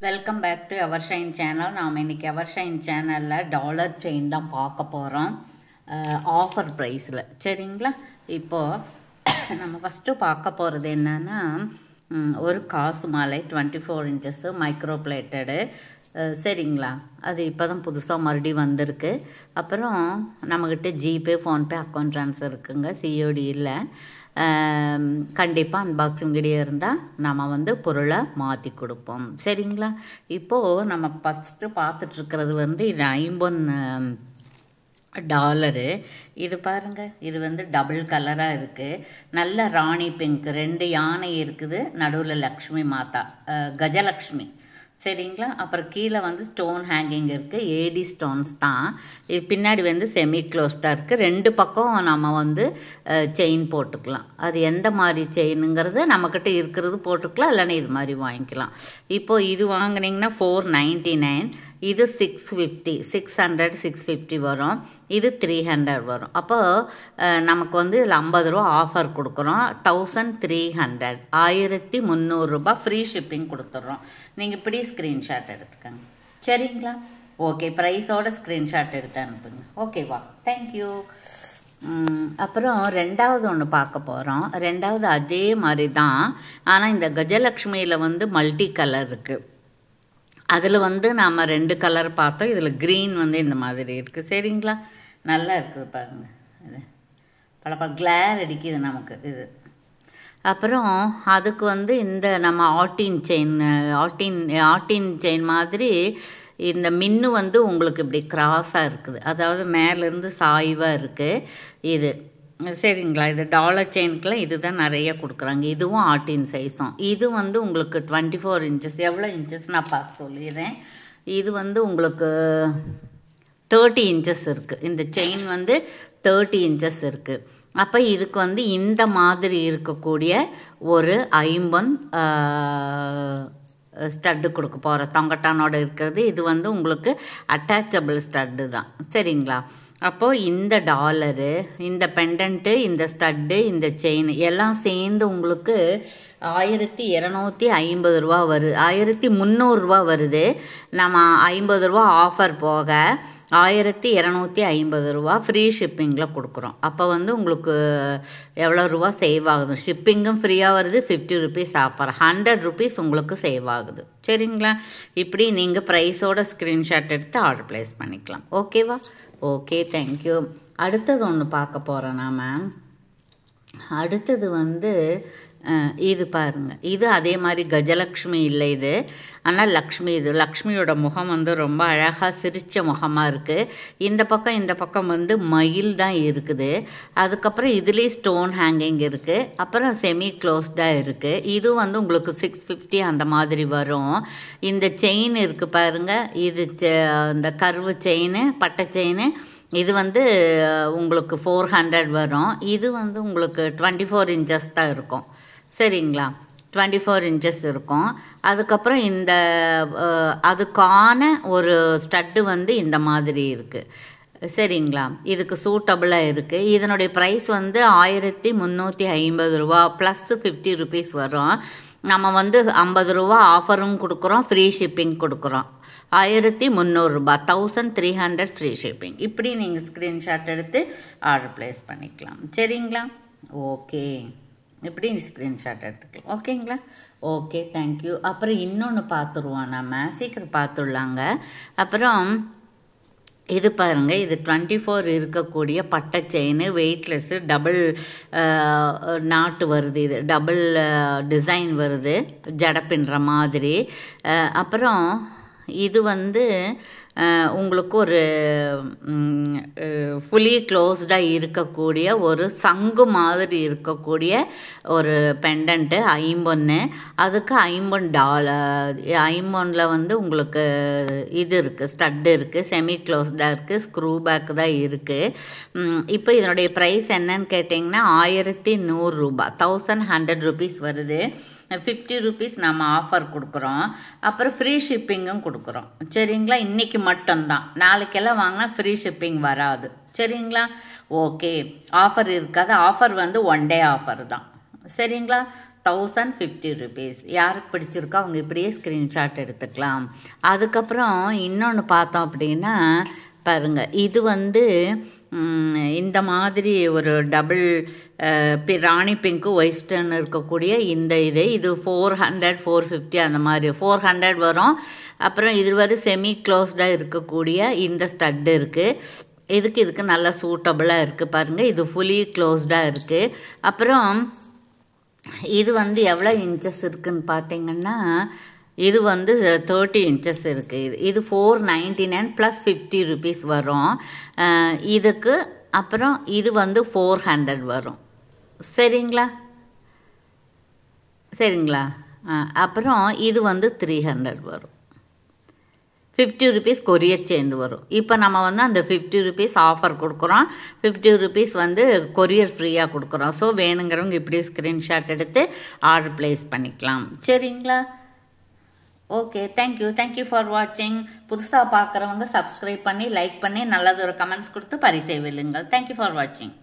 Welcome back to our shine channel. நாம் இன்றைக்கி our shine சேனலில் டாலர் செயின் தான் பார்க்க போகிறோம் ஆஃபர் ப்ரைஸில். சரிங்களா? இப்போது நம்ம ஃபஸ்ட்டு பார்க்க போகிறது என்னென்னா ஒரு காசு மாலை 24 இன்ச்சஸ்ஸு மைக்ரோ பிளேட்டடு. சரிங்களா? அது இப்போ தான் புதுசாக மறுபடியும் வந்திருக்கு. அப்புறம் நம்மக்கிட்ட ஜிபே ஃபோன்பே அக்கௌண்ட் ட்ரான்ஸ்ஃபர் இருக்குங்க, சிஓடி இல்லை. கண்டிப்பாக அன்பாக்சிங் வீடியோ இருந்தால் நம்ம பொருளை மாற்றி கொடுப்போம். சரிங்களா? இப்போது நம்ம ஃபஸ்ட்டு பார்த்துட்ருக்கிறது இது 50 டாலரு. இது பாருங்கள், இது டபுள் கலராக இருக்குது. நல்ல ராணி பிங்க், 2 யானை இருக்குது, நடுவில் லக்ஷ்மி மாதா, கஜலக்ஷ்மி. சரிங்களா? அப்புறம் கீழே ஸ்டோன் ஹேங்கிங் இருக்குது, ஏடி ஸ்டோன்ஸ் தான். இது பின்னாடி செமி க்ளோஸ்டாக இருக்குது. 2 பக்கம் நம்ம செயின் போட்டுக்கலாம். அது எந்த மாதிரி செயினுங்கிறது நம்மக்கிட்ட இருக்கிறது போட்டுக்கலாம், இல்லைன்னா இது மாதிரி வாங்கிக்கலாம். இப்போது இது வாங்கினீங்கன்னா 499, இது 650, 650 வரும். இது 300 வரும். அப்போது நமக்கு இதில் 50 ரூபா ஆஃபர் கொடுக்குறோம். 1300, 1300 ரூபா ஃப்ரீ ஷிப்பிங் கொடுத்துட்றோம். நீங்கள் இப்படி ஸ்க்ரீன்ஷாட் எடுத்துக்கோங்க. சரிங்களா? ஓகே, ப்ரைஸோட ஸ்க்ரீன்ஷாட் எடுத்து அனுப்புங்க. ஓகேவா? தேங்க்யூ. அப்புறம் ரெண்டாவது ஒன்று பார்க்க போகிறோம். ரெண்டாவது அதே மாதிரி தான், ஆனால் இந்த கஜலக்ஷ்மியில் மல்டி கலர் இருக்குது. அதில் நாம் 2 கலர் பார்த்தோம். இதில் க்ரீன் இந்த மாதிரி இருக்குது. சரிங்களா? நல்லா இருக்குது பாருங்கள். இது பல கிளார் அடிக்குது நமக்கு இது. அப்புறம் அதுக்கு இந்த நம்ம ஆட்டின் செயின் மாதிரி இந்த மின்னு உங்களுக்கு இப்படி கிராஸாக இருக்குது, அதாவது மேலேருந்து சாய்வாக இருக்குது இது. சரிங்களா? இது டாலர் செயினுக்குலாம் இது தான் நிறைய கொடுக்குறாங்க. இதுவும் ஆட்டின் சைஸும். இது உங்களுக்கு 24 இன்ச்சஸ். எவ்வளோ இன்ச்சஸ் நான் பார்த்து சொல்லிடுறேன். இது உங்களுக்கு 30 இன்ச்சஸ் இருக்குது. இந்த செயின் 30 இன்ச்சஸ் இருக்குது. அப்போ இதுக்கு இந்த மாதிரி இருக்கக்கூடிய ஒரு 50 ஸ்டட்டு கொடுக்க போகிற தொங்கட்டானோட இருக்கிறது. இது உங்களுக்கு அட்டாச்சபிள் ஸ்டட்டு தான். சரிங்களா? அப்போது இந்த டாலரு, இந்த பெண்டன்ட்டு, இந்த ஸ்டட்டு, இந்த செயின் எல்லாம் சேர்ந்து உங்களுக்கு 1250 ரூபா வருது. 1300 ரூபா வருது. நம்ம 50 ரூபா ஆஃபர் போக 1250 ரூபா ஃப்ரீ ஷிப்பிங்கில் கொடுக்குறோம். அப்போ உங்களுக்கு எவ்வளோ ரூபா சேவ் ஆகுது? ஷிப்பிங்கும் ஃப்ரீயாக வருது, 50 ருபீஸ் ஆஃபர், 100 ருபீஸ் உங்களுக்கு சேவ் ஆகுது. சரிங்களா? இப்படி நீங்கள் ப்ரைஸோட ஸ்க்ரீன்ஷாட் எடுத்து ஆர்டர் ப்ளேஸ் பண்ணிக்கலாம். ஓகேவா? Okay, thank you. அடுத்தது ஒன்று பார்க்க போகிறோம் நாம். அடுத்தது இது பாருங்கள். இது அதே மாதிரி கஜலக்ஷ்மி இல்லை இது, ஆனால் லக்ஷ்மி. இது லக்ஷ்மியோட முகம் ரொம்ப அழகாக சிரித்த முகமாக இருக்குது. இந்த பக்கம் மயில் தான் இருக்குது. அதுக்கப்புறம் இதுலேயே ஸ்டோன் ஹேங்கிங் இருக்குது. அப்புறம் செமி க்ளோஸ்டாக இருக்குது. இது உங்களுக்கு 650 அந்த மாதிரி வரும். இந்த செயின் இருக்குது பாருங்கள், இது இந்த கர்வு செயின், பட்டை செயின், இது உங்களுக்கு 400 வரும். இது உங்களுக்கு 24 இன்ச்சஸ் தான் இருக்கும். சரிங்களா? 24 இன்ச்சஸ் இருக்கும். அதுக்கப்புறம் இந்த அதுக்கான ஒரு ஸ்டட்டு இந்த மாதிரி இருக்குது. சரிங்களா? இதுக்கு சூட்டபுளாக இருக்குது. இதனுடைய ப்ரைஸ் 1350 ரூபா ப்ளஸ் 50 ருபீஸ் வரும். நம்ம 50 ரூபா ஆஃபரும் கொடுக்குறோம், ஃப்ரீ ஷிப்பிங் கொடுக்குறோம். 1300 ரூபா, 1300 ஃப்ரீ ஷிப்பிங். இப்படி நீங்கள் ஸ்க்ரீன்ஷாட் எடுத்து ஆர்டர் ப்ளேஸ் பண்ணிக்கலாம். சரிங்களா? ஓகே, இப்படி ஸ்க்ரீன்ஷாட் எடுத்துக்கலாம். ஓகேங்களா? Okay, thank you. அப்புறம் இன்னொன்று பார்த்துருவோம், நம்ம சீக்கிரம் பார்த்துடலாங்க. அப்புறம் இது பாருங்கள், இது 24 இருக்கக்கூடிய பட்டை செயின், வெயிட்லெஸ்ஸு, டபுள் நாட்டு வருது. இது டபுள் டிசைன் வருது, ஜடை பின்னுற மாதிரி. அப்புறம் இது உங்களுக்கு ஒரு ஃபுல்லி க்ளோஸ்டாக இருக்கக்கூடிய ஒரு சங்கு மாதிரி இருக்கக்கூடிய ஒரு பெண்டன்ட்டு 50. அதுக்கு 50 டாலர். 50ல் உங்களுக்கு இது இருக்குது, ஸ்டட்டு இருக்குது, செமி க்ளோஸ்டாக இருக்குது, ஸ்க்ரூ பேக் தான் இருக்குது. இப்போ இதனுடைய ப்ரைஸ் என்னன்னு கேட்டிங்கன்னா 1100 ரூபா, 1100 ருபீஸ் வருது. 50 ருபீஸ் நம்ம ஆஃபர் கொடுக்குறோம். அப்புறம் ஃப்ரீ ஷிப்பிங்கும் கொடுக்குறோம். சரிங்களா? இன்றைக்கி மட்டும்தான், நாளைக்கெல்லாம் வாங்கினா ஃப்ரீ ஷிப்பிங் வராது. சரிங்களா? ஓகே, ஆஃபர் இருக்காது. ஆஃபர் 1 டே ஆஃபர் தான். சரிங்களா? 1050 rupees. யாருக்கு பிடிச்சிருக்கோ அவங்க இப்படியே ஸ்க்ரீன்ஷாட் எடுத்துக்கலாம். அதுக்கப்புறம் இன்னொன்று பார்த்தோம் அப்படின்னா பாருங்கள், இது வந்து இந்த மாதிரி ஒரு டபுள் ராணி பிங்க்கு ஒயிஸ்டர்ன் இருக்கக்கூடிய இந்த இது 400 450 அந்த மாதிரி 400 வரும். அப்புறம் இது வரை செமி க்ளோஸ்டாக இருக்கக்கூடிய இந்த ஸ்டட்டு இருக்குது. இதுக்கு நல்லா சூட்டபுளாக இருக்குது பாருங்கள். இது ஃபுல்லி க்ளோஸ்டாக இருக்குது. அப்புறம் இது வந்து எவ்வளோ இன்ச்சஸ் இருக்குதுன்னு பார்த்தீங்கன்னா இது வந்து 30 inches இருக்குது. இது 499 + 50 rupees வரும் இதுக்கு. அப்புறம் இது வந்து 400 வரும். சரிங்களா? அப்புறம் இது வந்து 300 வரும். 50 rupees கொரியர் சேர்ந்து வரும். இப்போ நம்ம வந்து அந்த 50 rupees ஆஃபர் கொடுக்குறோம். 50 rupees வந்து கொரியர் ஃப்ரீயாக கொடுக்குறோம். ஸோ வேணுங்கிறவங்க இப்படி ஸ்க்ரீன்ஷாட் எடுத்து ஆர்டர் ப்ளேஸ் பண்ணிக்கலாம். சரிங்களா? ஓகே, தேங்க்யூ ஃபார் வாட்சிங். புதுசாக பார்க்குறவங்க சப்ஸ்கிரைப் பண்ணி லைக் பண்ணி நல்லது ஒரு கமெண்ட்ஸ் கொடுத்து பரிசை வெல்லுங்கள். தேங்க்யூ ஃபார் வாட்சிங்.